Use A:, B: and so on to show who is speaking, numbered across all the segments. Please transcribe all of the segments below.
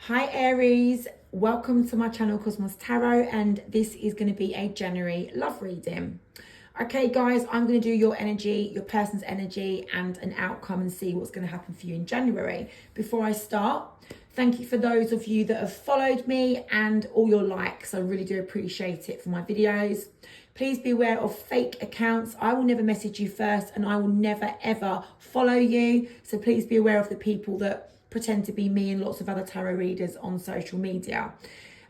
A: Hi Aries, welcome to my channel Cosmos Tarot, and this is going to be a January love reading. Okay guys, I'm going to do your energy, your person's energy and an outcome and see what's going to happen for you in January. Before I start, thank you for those of you that have followed me and all your likes. I really do appreciate it for my videos. Please be aware of fake accounts. I will never message you first and I will never ever follow you. So please be aware of the people that pretend to be me and lots of other tarot readers on social media.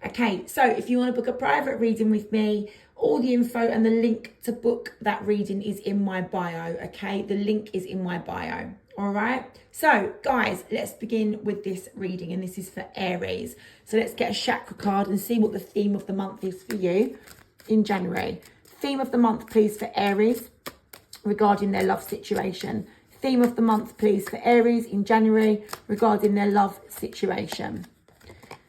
A: Okay, so if you want to book a private reading with me, all the info and the link to book that reading is in my bio, okay? The link is in my bio, all right? So, guys, let's begin with this reading, and this is for Aries. So let's get a chakra card and see what the theme of the month is for you in January. Theme of the month, please, for Aries regarding their love situation. Theme of the month, please, for Aries in January regarding their love situation.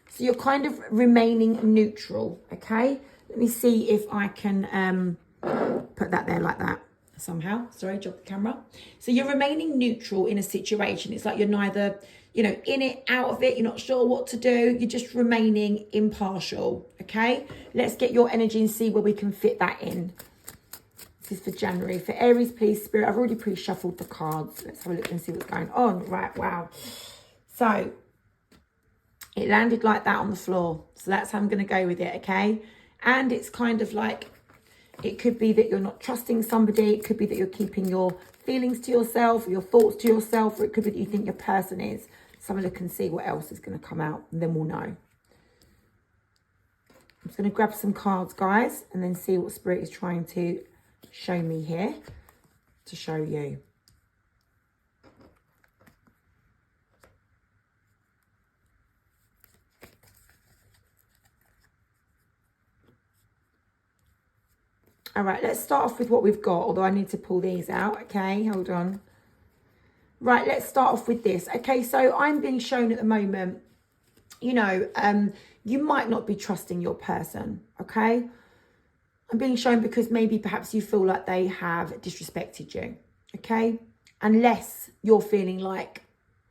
A: So you're kind of remaining neutral, okay? Let me see if I can put that there like that somehow. Sorry, dropped the camera. So you're remaining neutral in a situation. It's like you're neither, in it, out of it. You're not sure what to do. You're just remaining impartial, okay? Let's get your energy and see where we can fit that in. This is for January. For Aries, please, Spirit. I've already pre-shuffled the cards. Let's have a look and see what's going on. Right, wow. So it landed like that on the floor. So that's how I'm going to go with it, okay? And it's kind of like, it could be that you're not trusting somebody. It could be that you're keeping your feelings to yourself, or your thoughts to yourself, or it could be that you think your person is. So I'm going to look and see what else is going to come out, and then we'll know. I'm just going to grab some cards, guys, and then see what Spirit is trying to show me here to show you. All right, let's start off with what we've got, although I need to pull these out. Okay, hold on. Right, let's start off with this. Okay, so I'm being shown at the moment, you might not be trusting your person, okay? I'm being shown because maybe perhaps you feel like they have disrespected you, okay? Unless you're feeling like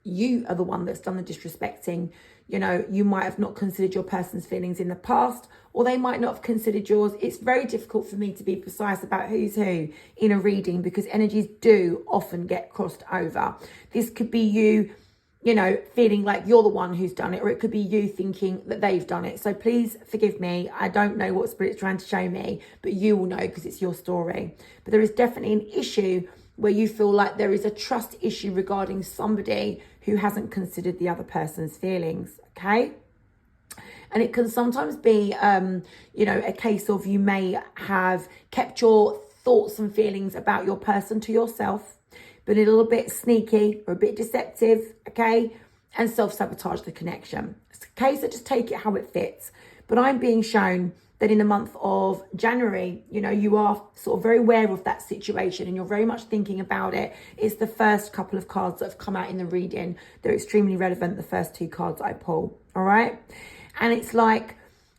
A: you are the one that's done the disrespecting. You might have not considered your person's feelings in the past, or they might not have considered yours. It's very difficult for me to be precise about who's who in a reading because energies do often get crossed over. This could be you, feeling like you're the one who's done it, or it could be you thinking that they've done it. So please forgive me. I don't know what Spirit's trying to show me, but you will know because it's your story. But there is definitely an issue where you feel like there is a trust issue regarding somebody who hasn't considered the other person's feelings, okay? And it can sometimes be, a case of you may have kept your thoughts and feelings about your person to yourself, been a little bit sneaky or a bit deceptive, okay? And self-sabotage the connection. It's a case of just take it how it fits. But I'm being shown that in the month of January, you are sort of very aware of that situation and you're very much thinking about it. It's the first couple of cards that have come out in the reading. They're extremely relevant, the first two cards I pull, all right? And it's like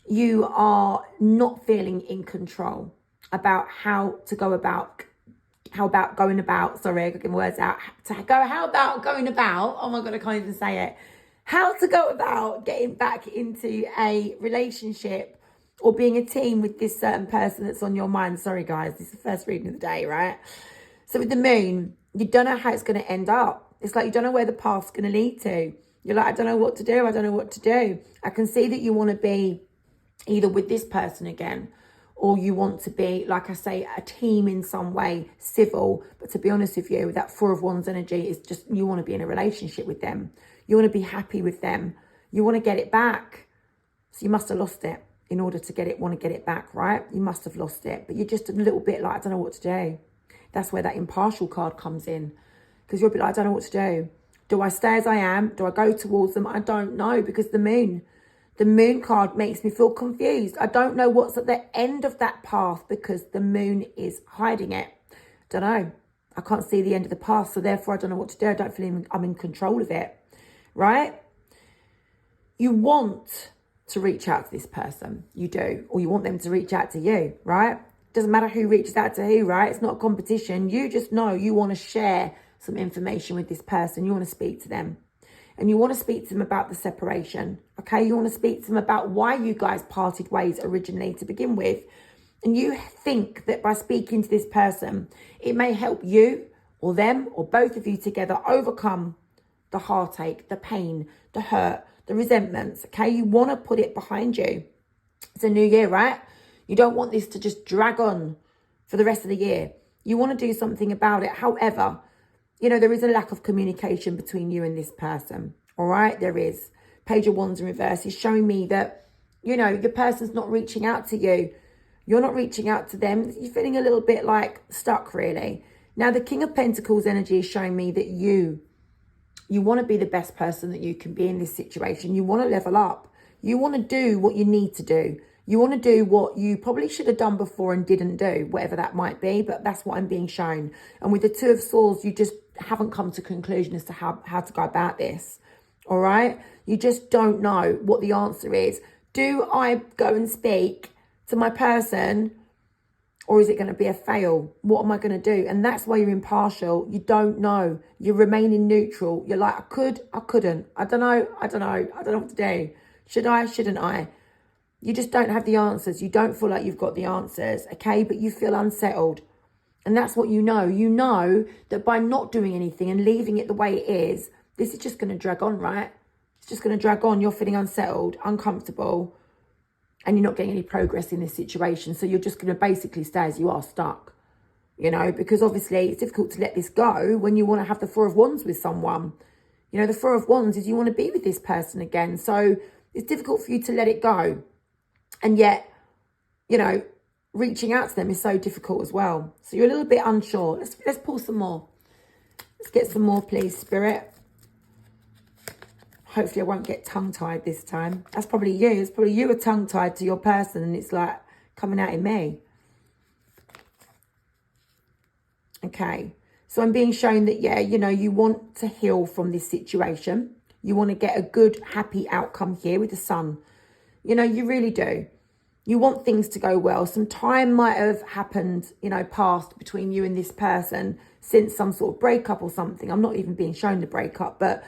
A: you are not feeling in control about how about going about, oh my God, I can't even say it. How to go about getting back into a relationship or being a team with this certain person that's on your mind. Sorry, guys, this is the first reading of the day, right? So with the moon, you don't know how it's going to end up. It's like you don't know where the path's going to lead to. You're like, I don't know what to do. I don't know what to do. I can see that you want to be either with this person again, or you want to be, like I say, a team in some way, civil. But to be honest with you, that Four of Wands energy is just, you want to be in a relationship with them. You want to be happy with them. You want to get it back. So you must have lost it in order to want to get it back, right? You must have lost it. But you're just a little bit like, I don't know what to do. That's where that impartial card comes in. Because you're a bit like, I don't know what to do. Do I stay as I am? Do I go towards them? I don't know, because the moon card makes me feel confused. I don't know what's at the end of that path because the moon is hiding it. Don't know. I can't see the end of the path, so therefore I don't know what to do. I don't feel I'm in control of it, right? You want to reach out to this person. You do. Or you want them to reach out to you, right? Doesn't matter who reaches out to who, right? It's not a competition. You just know you want to share some information with this person. You want to speak to them. and you want to speak to them about the separation, okay? You want to speak to them about why you guys parted ways originally to begin with. And you think that by speaking to this person, it may help you or them or both of you together overcome the heartache, the pain, the hurt, the resentments, okay? You want to put it behind you. It's a new year, right? You don't want this to just drag on for the rest of the year. You want to do something about it. However, you know, there is a lack of communication between you and this person, all right? There is. Page of Wands in reverse is showing me that, you know, your person's not reaching out to you. You're not reaching out to them. You're feeling a little bit like stuck, really. Now, the King of Pentacles energy is showing me that you want to be the best person that you can be in this situation. You want to level up. You want to do what you need to do. You want to do what you probably should have done before and didn't do, whatever that might be. But that's what I'm being shown. And with the Two of Swords, you just haven't come to conclusion as to how to go about this. All right? You just don't know what the answer is. Do I go and speak to my person, or is it going to be a fail? What am I going to do? And that's why you're impartial. You don't know. You're remaining neutral. You're like, I could, I couldn't. I don't know what to do. Should I, shouldn't I? You just don't have the answers. You don't feel like you've got the answers, okay? But you feel unsettled. And that's what you know. You know that by not doing anything and leaving it the way it is, this is just going to drag on, right? It's just going to drag on. You're feeling unsettled, uncomfortable, and you're not getting any progress in this situation. So you're just going to basically stay as you are, stuck, you know, because obviously it's difficult to let this go when you want to have the Four of Wands with someone. You know, the Four of Wands is you want to be with this person again. So it's difficult for you to let it go. And yet, you know, reaching out to them is so difficult as well. So you're a little bit unsure. Let's pull some more. Let's get some more, please, Spirit. Hopefully I won't get tongue-tied this time. That's probably you. It's probably you are tongue-tied to your person and it's like coming out in me. Okay. So I'm being shown that, yeah, you know, you want to heal from this situation. You want to get a good, happy outcome here with the Sun. You know, you really do. You want things to go well. Some time might have happened, you know, passed between you and this person since some sort of breakup or something. I'm not even being shown the breakup, but,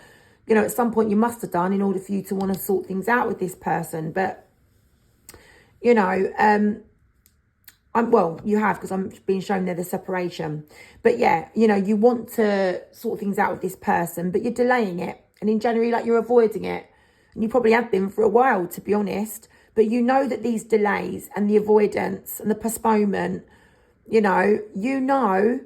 A: you know, at some point you must have done in order for you to want to sort things out with this person. But, you know, well, you have, because I'm being shown there the separation. But yeah, you know, you want to sort things out with this person, but you're delaying it. And in January, like, you're avoiding it. And you probably have been for a while, to be honest. But you know that these delays and the avoidance and the postponement, you know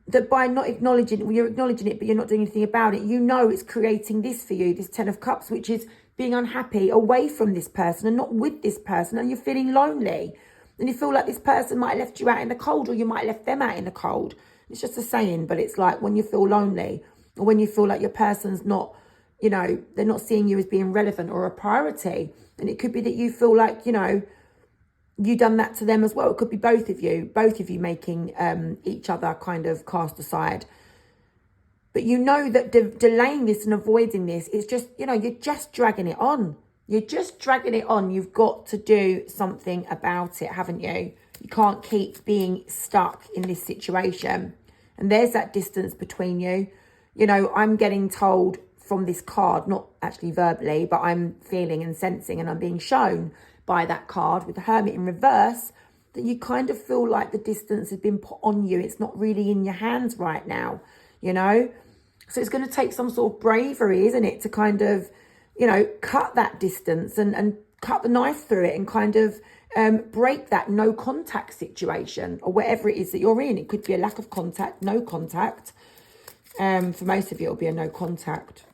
A: that by not acknowledging it, well, you're acknowledging it, but you're not doing anything about it. You know it's creating this for you, this Ten of Cups, which is being unhappy away from this person and not with this person. And you're feeling lonely. And you feel like this person might have left you out in the cold, or you might have left them out in the cold. It's just a saying, but it's like when you feel lonely, or when you feel like your person's not, you know, they're not seeing you as being relevant or a priority. And it could be that you feel like, you know, you done that to them as well. It could be both of you making each other kind of cast aside. But you know that delaying this and avoiding this is just, you know, you're just dragging it on. You're just dragging it on. You've got to do something about it, haven't you? You can't keep being stuck in this situation. And there's that distance between you. You know, I'm getting told from this card, not actually verbally, but I'm feeling and sensing, and I'm being shown by that card with the Hermit in reverse, that you kind of feel like the distance has been put on you. It's not really in your hands right now, you know? So it's going to take some sort of bravery, isn't it, to kind of, you know, cut that distance and cut the knife through it and kind of break that no contact situation, or whatever it is that you're in. It could be a lack of contact, no contact. For most of you, it'll be a no contact.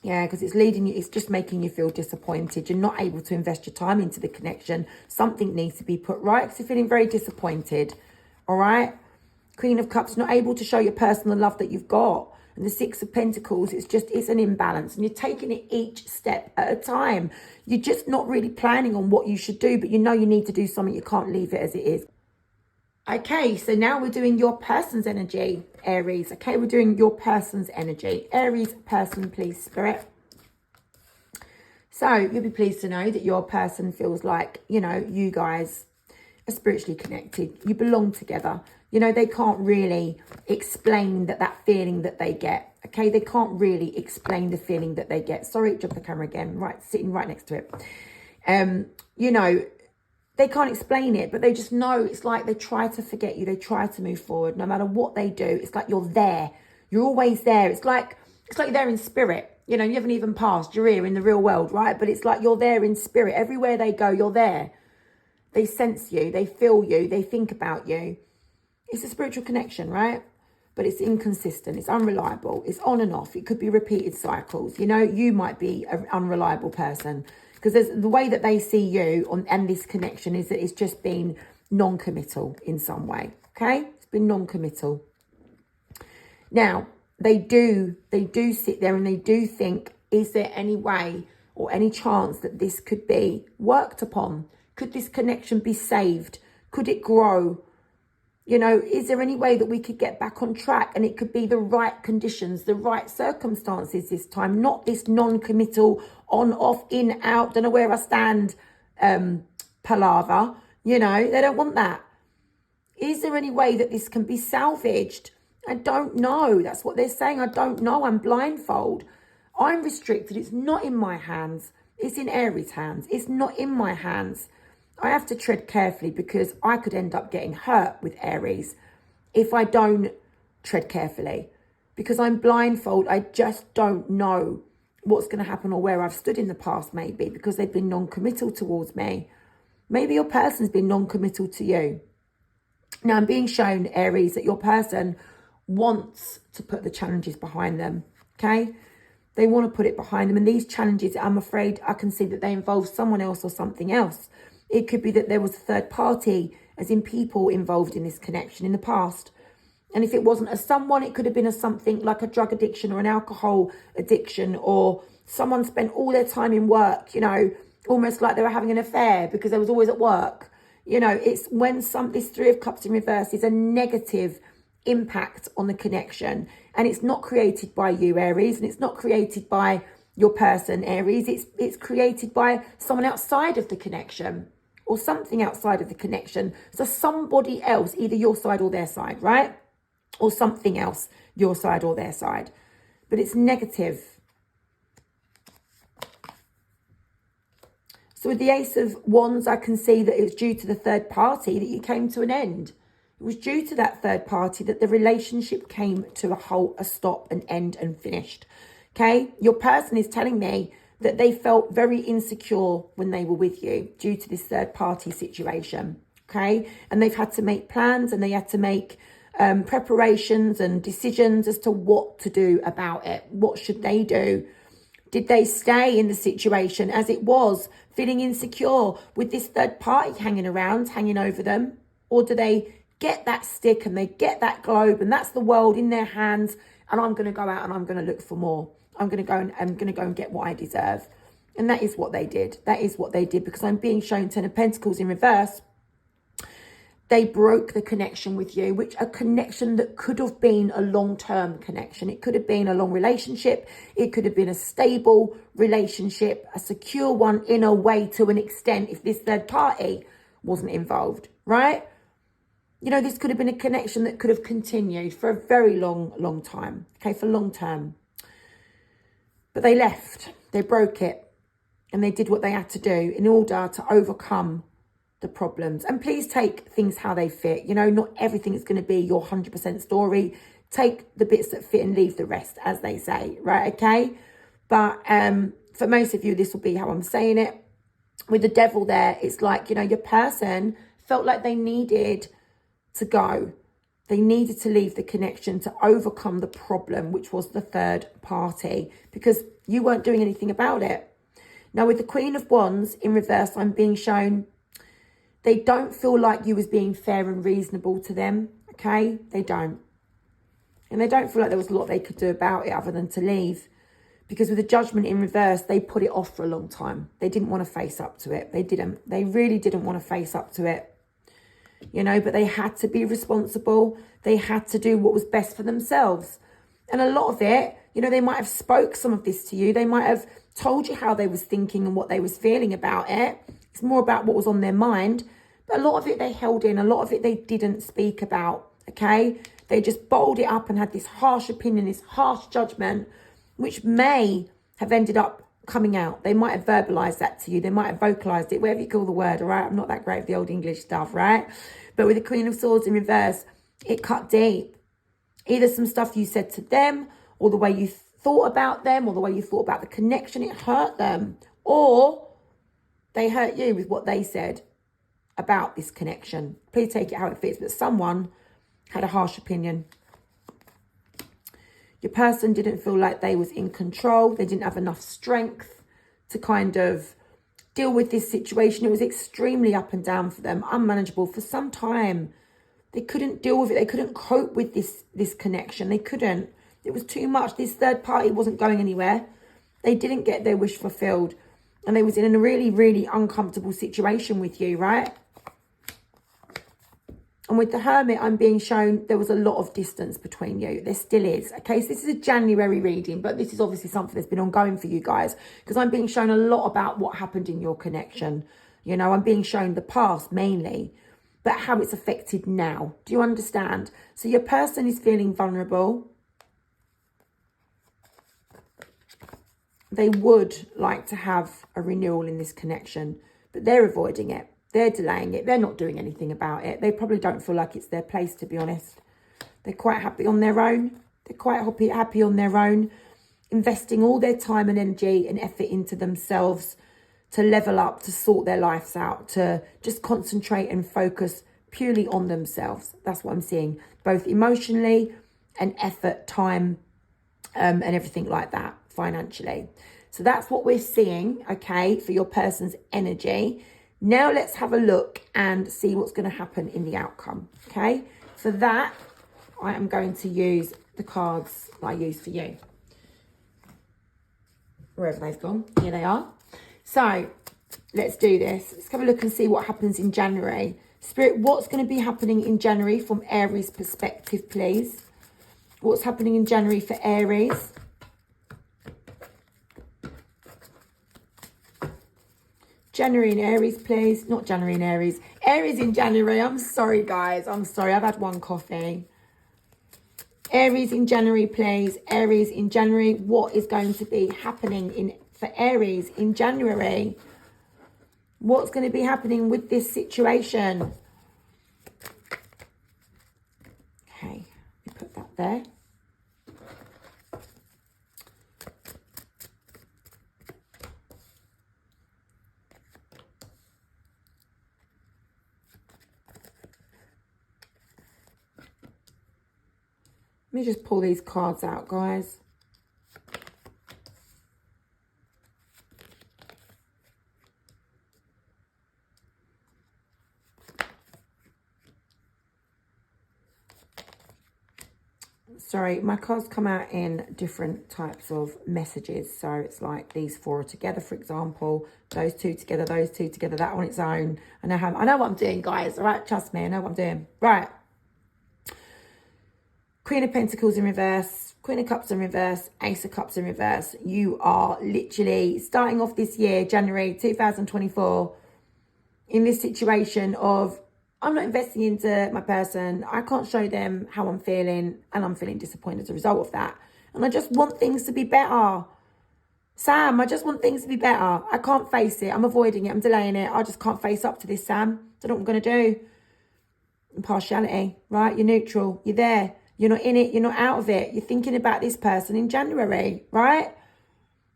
A: Yeah, because it's leading you, it's just making you feel disappointed. You're not able to invest your time into the connection. Something needs to be put right, because you're feeling very disappointed. All right? Queen of Cups, not able to show your personal love that you've got. And the Six of Pentacles, it's an imbalance. And you're taking it each step at a time. You're just not really planning on what you should do, but you know you need to do something. You can't leave it as it is. Okay, so now we're doing your person's energy, Aries. Okay, we're doing your person's energy. Aries person, please, Spirit. So you'll be pleased to know that your person feels like, you know, you guys are spiritually connected. You belong together. You know, they can't really explain that feeling that they get. Okay, they can't really explain the feeling that they get. Sorry, it dropped the camera again. Right, sitting right next to it. You know, they can't explain it, but they just know. It's like they try to forget you. They try to move forward. No matter what they do, it's like you're there. You're always there. It's like you're there in spirit. You know, you haven't even passed. You're here in the real world, right? But it's like you're there in spirit. Everywhere they go, you're there. They sense you. They feel you. They think about you. It's a spiritual connection, right? But it's inconsistent. It's unreliable. It's on and off. It could be repeated cycles. You know, you might be an unreliable person because there's the way that they see you and this connection is that it's just been non-committal in some way. Okay, it's been non-committal. Now they do sit there and they do think: is there any way or any chance that this could be worked upon? Could this connection be saved? Could it grow? You know, is there any way that we could get back on track and it could be the right conditions, the right circumstances this time, not this non-committal, on, off, in, out, don't know where I stand, palaver. You know, they don't want that. Is there any way that this can be salvaged? I don't know. That's what they're saying. I don't know. I'm blindfold. I'm restricted. It's not in my hands. It's in Aries' hands. It's not in my hands. I have to tread carefully because I could end up getting hurt with Aries if I don't tread carefully. Because I'm blindfold, I just don't know what's going to happen or where I've stood in the past, maybe, because they've been non-committal towards me. Maybe your person's been non-committal to you. Now, I'm being shown, Aries, that your person wants to put the challenges behind them, okay? They want to put it behind them. And these challenges, I'm afraid I can see that they involve someone else or something else. It could be that there was a third party, as in people involved in this connection in the past. And if it wasn't a someone, it could have been a something like a drug addiction or an alcohol addiction, or someone spent all their time in work, you know, almost like they were having an affair because they was always at work. You know, it's when this Three of Cups in reverse is a negative impact on the connection. And it's not created by you, Aries, and it's not created by your person, Aries. It's created by someone outside of the connection or something outside of the connection. So somebody else, either your side or their side, right? Or something else, your side or their side. But it's negative. So with the Ace of Wands, I can see that it was due to the third party that you came to an end. It was due to that third party that the relationship came to a halt, a stop, an end, and finished. Okay? Your person is telling me that they felt very insecure when they were with you due to this third party situation. Okay? And they've had to make plans and they had to make preparations and decisions as to what to do about it. What should they do? Did they stay in the situation as it was, feeling insecure with this third party hanging around, hanging over them? Or do they get that stick and they get that globe and that's the world in their hands, and I'm going to go out and I'm going to look for more. I'm going to go and get what I deserve. And that is what they did. That is what they did, because I'm being shown Ten of Pentacles in reverse. They broke the connection with you, which a connection that could have been a long-term connection. It could have been a long relationship. It could have been a stable relationship, a secure one in a way, to an extent, if this third party wasn't involved, right? You know, this could have been a connection that could have continued for a very long time, okay, for long term. But they left, they broke it, and they did what they had to do in order to overcome the problems. And please take things how they fit. You know, not everything is going to be your 100% story. Take the bits that fit and leave the rest, as they say, right? Okay. But for most of you, this will be how I'm saying it. With the Devil there, it's like, you know, your person felt like they needed to go. They needed to leave the connection to overcome the problem, which was the third party, because you weren't doing anything about it. Now, with the Queen of Wands in reverse, I'm being shown they don't feel like you was being fair and reasonable to them, okay? They don't. And they don't feel like there was a lot they could do about it other than to leave. Because with the Judgment in reverse, they put it off for a long time. They didn't want to face up to it. They didn't. They really didn't want to face up to it. You know, but they had to be responsible. They had to do what was best for themselves. And a lot of it, you know, they might have spoke some of this to you. They might have told you how they was thinking and what they was feeling about it. It's more about what was on their mind. But a lot of it they held in. A lot of it they didn't speak about. okay? They just bottled it up and had this harsh opinion, this harsh judgment, which may have ended up coming out. They might have verbalized that to you. They might have vocalized it, whatever you call the word, all right? I'm not that great with the old English stuff, right? But with the Queen of Swords in reverse, it cut deep. Either some stuff you said to them, or the way you thought about them, or the way you thought about the connection, it hurt them. Or they hurt you with what they said about this connection. Please take it how it fits, but someone had a harsh opinion. Your person didn't feel like they was in control. They didn't have enough strength to kind of deal with this situation. It was extremely up and down for them, unmanageable for some time. They couldn't deal with it. They couldn't cope with this connection. They couldn't. It was too much. This third party wasn't going anywhere. They didn't get their wish fulfilled. And they was in a really, really uncomfortable situation with you, right? And with the Hermit, I'm being shown there was a lot of distance between you. There still is. Okay, so this is a January reading, but this is obviously something that's been ongoing for you guys, because I'm being shown a lot about what happened in your connection. You know, I'm being shown the past mainly, but how it's affected now. Do you understand? So your person is feeling vulnerable. They would like to have a renewal in this connection, but they're avoiding it. They're delaying it. They're not doing anything about it. They probably don't feel like it's their place, to be honest. They're quite happy on their own. They're quite happy on their own, investing all their time and energy and effort into themselves to level up, to sort their lives out, to just concentrate and focus purely on themselves. That's what I'm seeing, both emotionally and effort, time, and everything like that, financially. So that's what we're seeing, okay, for your person's energy. Now let's have a look and see what's going to happen in the outcome, okay? For that, I am going to use the cards that I use for you. Wherever they've gone, here they are. So let's do this. Let's have a look and see what happens in January. Spirit, what's going to be happening in January from Aries perspective, please? What's happening in January for Aries? January in Aries, please. Not January in Aries. Aries in January. I'm sorry, guys. I'm sorry. I've had one coffee. Aries in January, please. Aries in January. What is going to be happening for Aries in January? What's going to be happening with this situation? Okay. Let me put that there. Let me just pull these cards out, guys. Sorry, my cards come out in different types of messages. So it's like these four are together, for example. Those two together, that on its own. I know what I'm doing, guys. All right, trust me, I know what I'm doing. Right. Queen of Pentacles in reverse, Queen of Cups in reverse, Ace of Cups in reverse. You are literally starting off this year, January 2024, in this situation of, I'm not investing into my person. I can't show them how I'm feeling, and I'm feeling disappointed as a result of that. And I just want things to be better. Sam, I just want things to be better. I can't face it. I'm avoiding it. I'm delaying it. I just can't face up to this, Sam. I don't know what I'm going to do. Impartiality, right? You're neutral. You're there. You're not in it. You're not out of it. You're thinking about this person in January, right?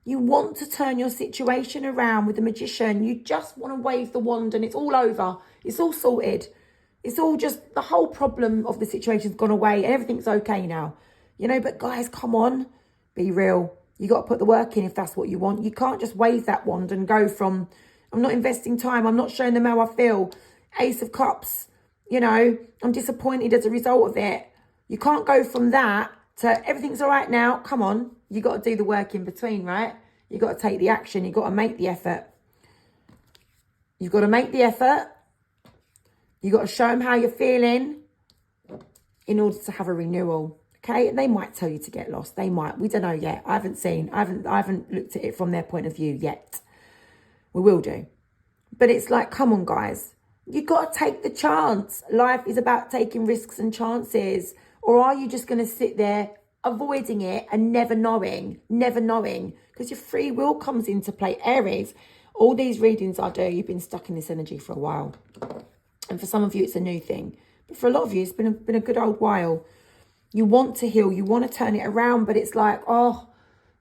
A: You want to turn your situation around with the Magician. You just want to wave the wand and it's all over. It's all sorted. It's all just, the whole problem of the situation's gone away and everything's okay now. You know, but guys, come on. Be real. You got to put the work in if that's what you want. You can't just wave that wand and go from, I'm not investing time. I'm not showing them how I feel. Ace of Cups. You know, I'm disappointed as a result of it. You can't go from that to everything's all right now. Come on. You got to do the work in between, right? You got to take the action. You got to make the effort. You've got to make the effort. You got to show them how you're feeling in order to have a renewal. Okay? And they might tell you to get lost. They might. We don't know yet. I haven't looked at it from their point of view yet. We will do. But it's like, come on, guys. You got to take the chance. Life is about taking risks and chances. Or are you just going to sit there avoiding it and never knowing? Because your free will comes into play. Aries, all these readings I do, you've been stuck in this energy for a while. And for some of you, it's a new thing. But for a lot of you, it's been a good old while. You want to heal. You want to turn it around. But it's like, oh,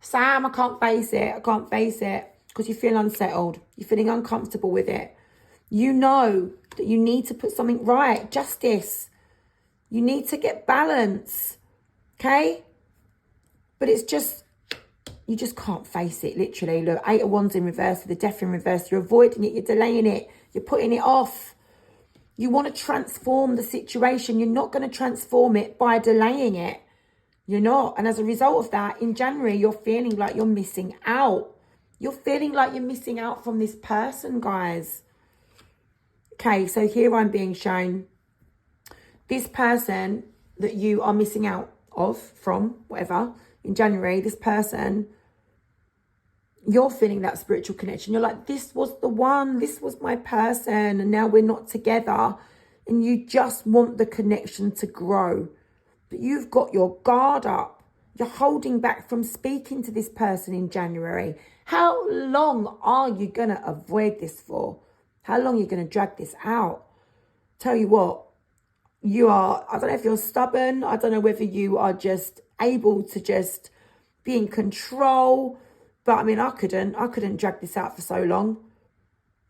A: Sam, I can't face it. I can't face it. Because you feel unsettled. You're feeling uncomfortable with it. You know that you need to put something right. Justice. You need to get balance. Okay? But it's just, you just can't face it, literally. Look, 8 of Wands in reverse with the Death in reverse. You're avoiding it. You're delaying it. You're putting it off. You want to transform the situation. You're not going to transform it by delaying it. You're not. And as a result of that, in January, you're feeling like you're missing out. You're feeling like you're missing out from this person, guys. Okay, so here I'm being shown this person that you are missing out from, whatever, in January, this person, you're feeling that spiritual connection. You're like, this was the one, this was my person, and now we're not together. And you just want the connection to grow. But you've got your guard up. You're holding back from speaking to this person in January. How long are you going to avoid this for? How long are you going to drag this out? Tell you what, you are, I don't know if you're stubborn. I don't know whether you are just able to just be in control. But I mean, I couldn't drag this out for so long.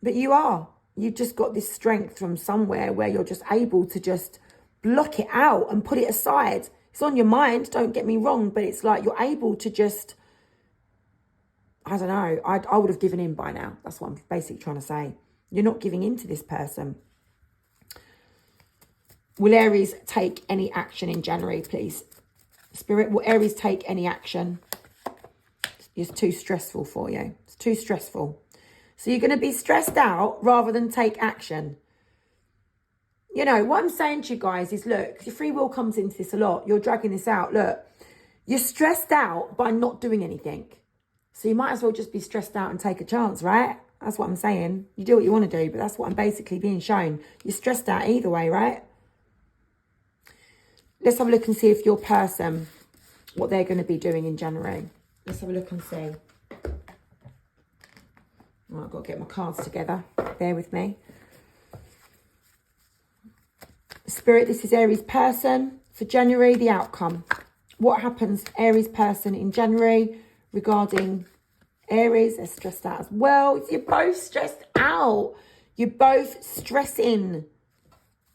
A: But you are. You've just got this strength from somewhere where you're just able to just block it out and put it aside. It's on your mind, don't get me wrong, but it's like you're able to just, I don't know, I would have given in by now. That's what I'm basically trying to say. You're not giving in to this person. Will Aries take any action in January, please? Spirit, will Aries take any action? It's too stressful for you. It's too stressful. So you're going to be stressed out rather than take action. You know, what I'm saying to you guys is, look, your free will comes into this a lot. You're dragging this out. Look, you're stressed out by not doing anything. So you might as well just be stressed out and take a chance, right? That's what I'm saying. You do what you want to do, but that's what I'm basically being shown. You're stressed out either way, right? Let's have a look and see if your person, what they're going to be doing in January. Let's have a look and see. Oh, I've got to get my cards together. Bear with me. Spirit, this is Aries person. For January, the outcome. What happens, Aries person, in January regarding Aries? They're stressed out as well. You're both stressed out. You're both stressing.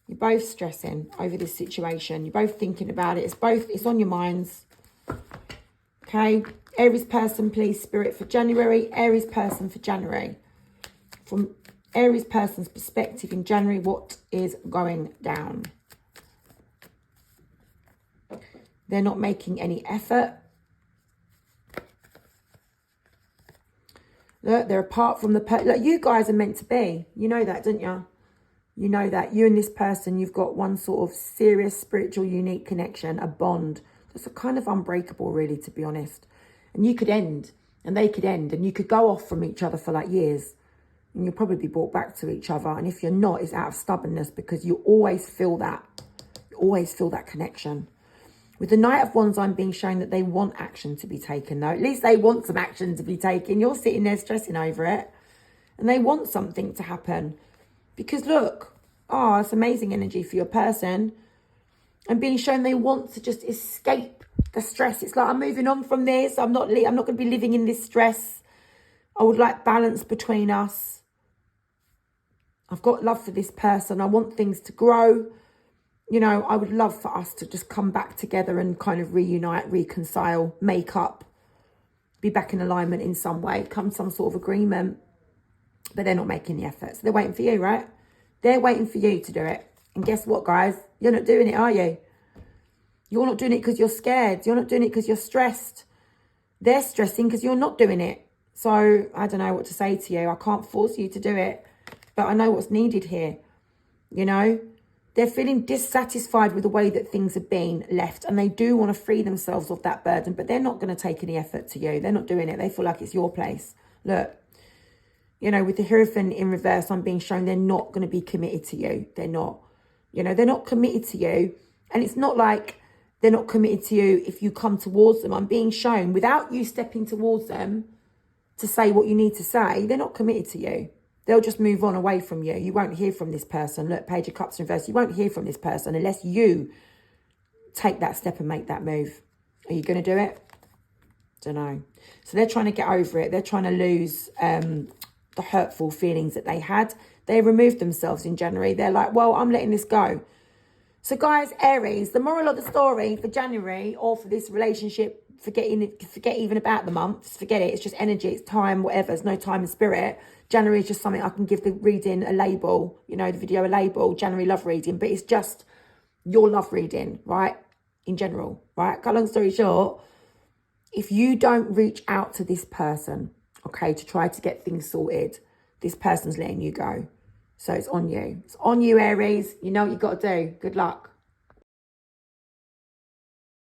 A: You're both stressing over this situation. You're both thinking about it. It's on your minds. Okay. Aries person, please, Spirit, for January. Aries person for January. From Aries person's perspective in January, what is going down? They're not making any effort. Look, they're apart from the person. Look, you guys are meant to be. You know that, don't you? You know that. You and this person, you've got one sort of serious, spiritual, unique connection, a bond. That's a kind of unbreakable, really, to be honest. And you could end, and they could end, and you could go off from each other for like years. And you'll probably be brought back to each other. And if you're not, it's out of stubbornness, because you always feel that. You always feel that connection. With the Knight of Wands, I'm being shown that they want action to be taken, though. At least they want some action to be taken. You're sitting there stressing over it. And they want something to happen. Because look, oh, it's amazing energy for your person. I'm being shown they want to just escape the stress. It's like, I'm moving on from this. I'm not going to be living in this stress. I would like balance between us. I've got love for this person. I want things to grow. You know, I would love for us to just come back together and kind of reunite, reconcile, make up, be back in alignment in some way, come to some sort of agreement. But they're not making the effort. So they're waiting for you, right? They're waiting for you to do it. And guess what, guys? You're not doing it, are you? You're not doing it because you're scared. You're not doing it because you're stressed. They're stressing because you're not doing it. So I don't know what to say to you. I can't force you to do it. But I know what's needed here. You know? They're feeling dissatisfied with the way that things have been left. And they do want to free themselves of that burden. But they're not going to take any effort to you. They're not doing it. They feel like it's your place. Look. You know, with the Hierophant in reverse, I'm being shown they're not going to be committed to you. They're not. You know, they're not committed to you. And it's not like they're not committed to you if you come towards them. I'm being shown without you stepping towards them to say what you need to say, they're not committed to you. They'll just move on away from you. You won't hear from this person. Look, Page of Cups in reverse. You won't hear from this person unless you take that step and make that move. Are you going to do it? Don't know. So they're trying to get over it. They're trying to lose the hurtful feelings that they had. They removed themselves in January. They're like, well, I'm letting this go. So guys, Aries, the moral of the story for January or for this relationship, forget even about the months, forget it. It's just energy, it's time, whatever. There's no time and spirit. January is just something I can give the reading a label, you know, the video a label, January love reading, but it's just your love reading, right? In general, right? Cut long story short, if you don't reach out to this person, okay, to try to get things sorted, this person's letting you go. So it's on you. It's on you, Aries. You know what you got to do. Good luck.